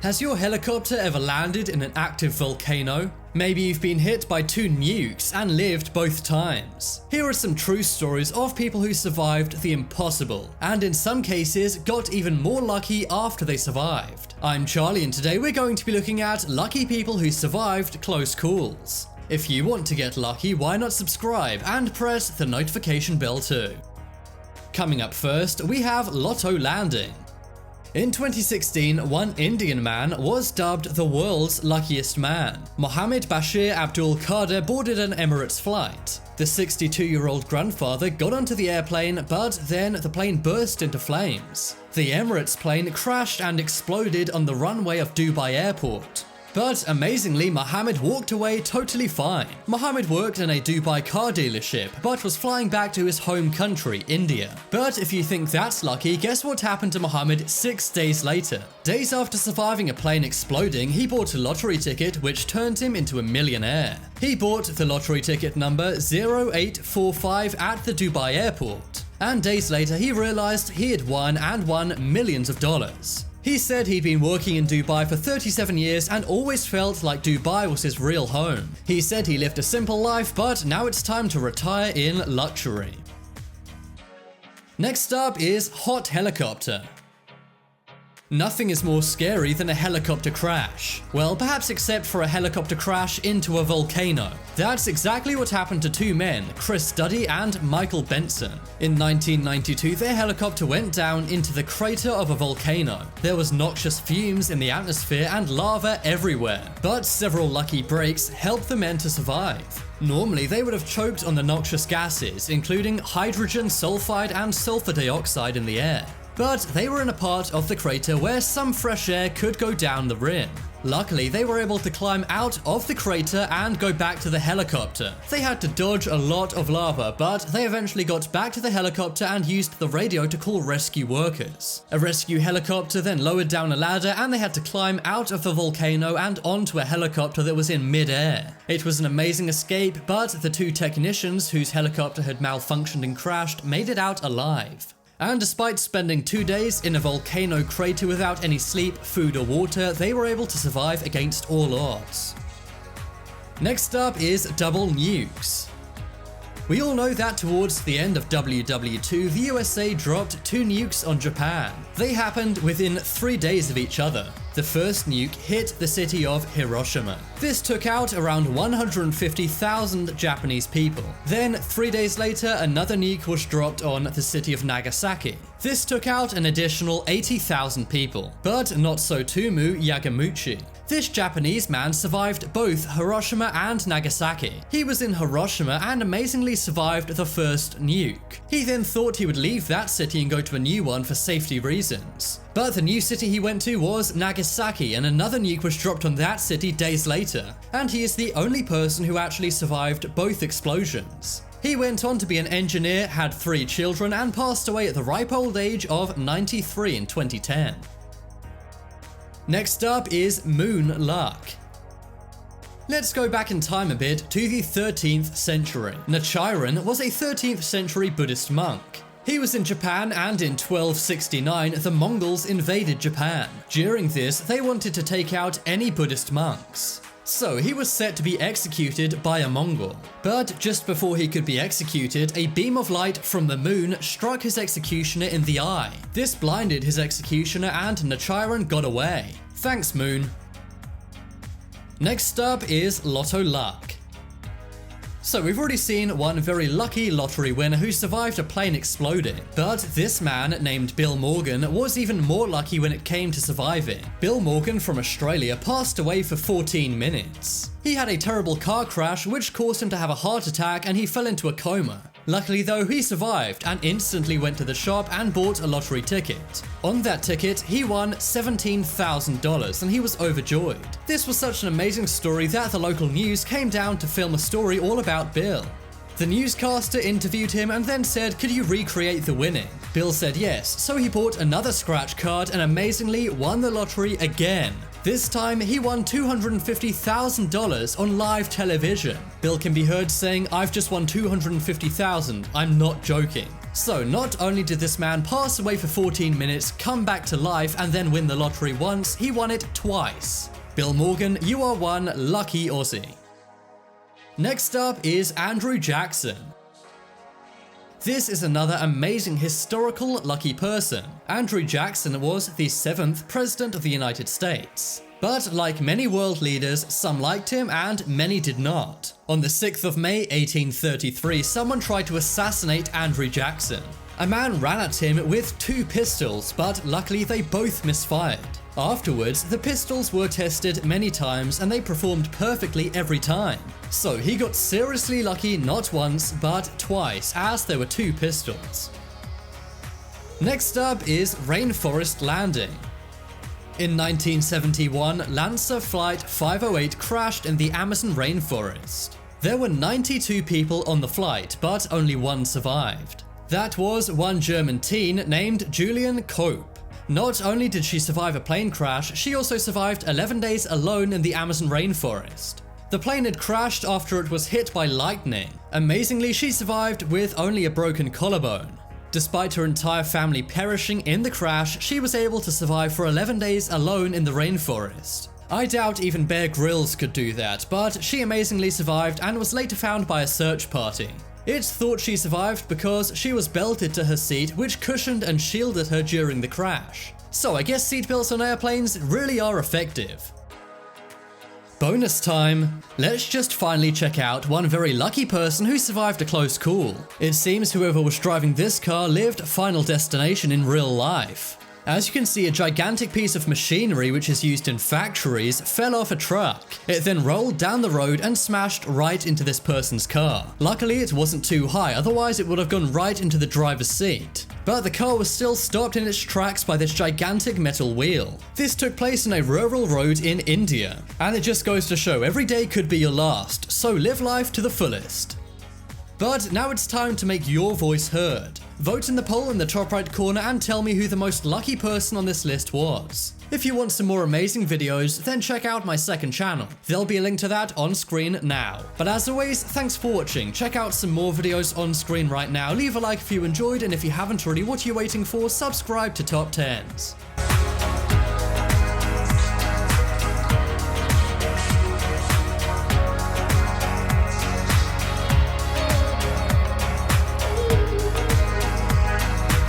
Has your helicopter ever landed in an active volcano? Maybe you've been hit by 2 nukes and lived both times. Here are some true stories of people who survived the impossible, and in some cases got even more lucky after they survived. I'm Charlie, and today we're going to be looking at lucky people who survived close calls. If you want to get lucky, why not subscribe and press the notification bell too. Coming up first, we have Lotto landing. In 2016, one Indian man was dubbed the world's luckiest man. Mohammed Bashir Abdul Qadir boarded an Emirates flight. The 62-year-old grandfather got onto the airplane, but then the plane burst into flames. The Emirates plane crashed and exploded on the runway of Dubai Airport. But amazingly, Mohammed walked away totally fine. Mohammed worked in a Dubai car dealership, but was flying back to his home country, India. But if you think that's lucky, guess what happened to Mohammed 6 days later? Days after surviving a plane exploding, he bought a lottery ticket which turned him into a millionaire. He bought the lottery ticket number 0845 at the Dubai airport. And days later, he realized he had won millions of dollars. He said he'd been working in Dubai for 37 years and always felt like Dubai was his real home. He said he lived a simple life, but now it's time to retire in luxury. Next up is hot helicopter. Nothing is more scary than a helicopter crash. Well, perhaps except for a helicopter crash into a volcano. That's exactly what happened to 2 men, Chris Duddy and Michael Benson. In 1992, their helicopter went down into the crater of a volcano. There was noxious fumes in the atmosphere and lava everywhere, but several lucky breaks helped the men to survive. Normally, they would have choked on the noxious gases, including hydrogen sulfide and sulfur dioxide in the air. But they were in a part of the crater where some fresh air could go down the rim. Luckily, they were able to climb out of the crater and go back to the helicopter. They had to dodge a lot of lava, but they eventually got back to the helicopter and used the radio to call rescue workers. A rescue helicopter then lowered down a ladder, and they had to climb out of the volcano and onto a helicopter that was in mid-air. It was an amazing escape, but the 2 technicians whose helicopter had malfunctioned and crashed made it out alive. And despite spending 2 days in a volcano crater without any sleep, food or water, they were able to survive against all odds. Next up is double nukes. We all know that towards the end of WW2, the USA dropped 2 nukes on Japan. They happened within 3 days of each other. The first nuke hit the city of Hiroshima. This took out around 150,000 Japanese people. Then, 3 days later, another nuke was dropped on the city of Nagasaki. This took out an additional 80,000 people. But not Tsutomu Yamaguchi. This Japanese man survived both Hiroshima and Nagasaki. He was in Hiroshima and amazingly survived the first nuke. He then thought he would leave that city and go to a new one for safety reasons. But the new city he went to was Nagasaki, and another nuke was dropped on that city days later. And he is the only person who actually survived both explosions. He went on to be an engineer, had 3 children, and passed away at the ripe old age of 93 in 2010. Next up is moon luck. Let's go back in time a bit to the 13th century. Nichiren was a 13th century Buddhist monk. He was in Japan, and in 1269 the Mongols invaded Japan. During this, they wanted to take out any Buddhist monks. So he was set to be executed by a Mongol. But just before he could be executed, a beam of light from the moon struck his executioner in the eye. This blinded his executioner, and Nichiren got away. Thanks, moon. Next up is Lotto luck. So we've already seen one very lucky lottery winner who survived a plane exploding. But this man named Bill Morgan was even more lucky when it came to surviving. Bill Morgan from Australia passed away for 14 minutes. He had a terrible car crash which caused him to have a heart attack, and he fell into a coma. Luckily though, he survived and instantly went to the shop and bought a lottery ticket. On that ticket, he won $17,000 and he was overjoyed. This was such an amazing story that the local news came down to film a story all about Bill. The newscaster interviewed him and then said, "Could you recreate the winning?" Bill said yes, so he bought another scratch card and amazingly won the lottery again. This time, he won $250,000 on live television. Bill can be heard saying, "I've just won $250,000, I'm not joking." So not only did this man pass away for 14 minutes, come back to life, and then win the lottery once, he won it twice. Bill Morgan, you are one lucky Aussie. Next up is Andrew Jackson. This is another amazing historical lucky person. Andrew Jackson was the 7th President of the United States. But like many world leaders, some liked him and many did not. On the 6th of May 1833, someone tried to assassinate Andrew Jackson. A man ran at him with 2 pistols, but luckily they both misfired. Afterwards, the pistols were tested many times and they performed perfectly every time. So he got seriously lucky not once, but twice, as there were 2 pistols. Next up is Rainforest Landing. In 1971, Lancer Flight 508 crashed in the Amazon rainforest. There were 92 people on the flight, but only 1 survived. That was one German teen named Julian Cope. Not only did she survive a plane crash, she also survived 11 days alone in the Amazon rainforest. The plane had crashed after it was hit by lightning. Amazingly, she survived with only a broken collarbone. Despite her entire family perishing in the crash, she was able to survive for 11 days alone in the rainforest. I doubt even Bear Grylls could do that, but she amazingly survived and was later found by a search party. It's thought she survived because she was belted to her seat, which cushioned and shielded her during the crash. So I guess seatbelts on airplanes really are effective. Bonus time! Let's just finally check out one very lucky person who survived a close call. It seems whoever was driving this car lived Final Destination in real life. As you can see, a gigantic piece of machinery which is used in factories fell off a truck. It then rolled down the road and smashed right into this person's car. Luckily, it wasn't too high, otherwise it would have gone right into the driver's seat. But the car was still stopped in its tracks by this gigantic metal wheel. This took place in a rural road in India. And it just goes to show every day could be your last, so live life to the fullest. But now it's time to make your voice heard. Vote in the poll in the top right corner and tell me who the most lucky person on this list was. If you want some more amazing videos, then check out my second channel. There'll be a link to that on screen now. But as always, thanks for watching. Check out some more videos on screen right now. Leave a like if you enjoyed, and if you haven't already, what are you waiting for? Subscribe to Top 10s.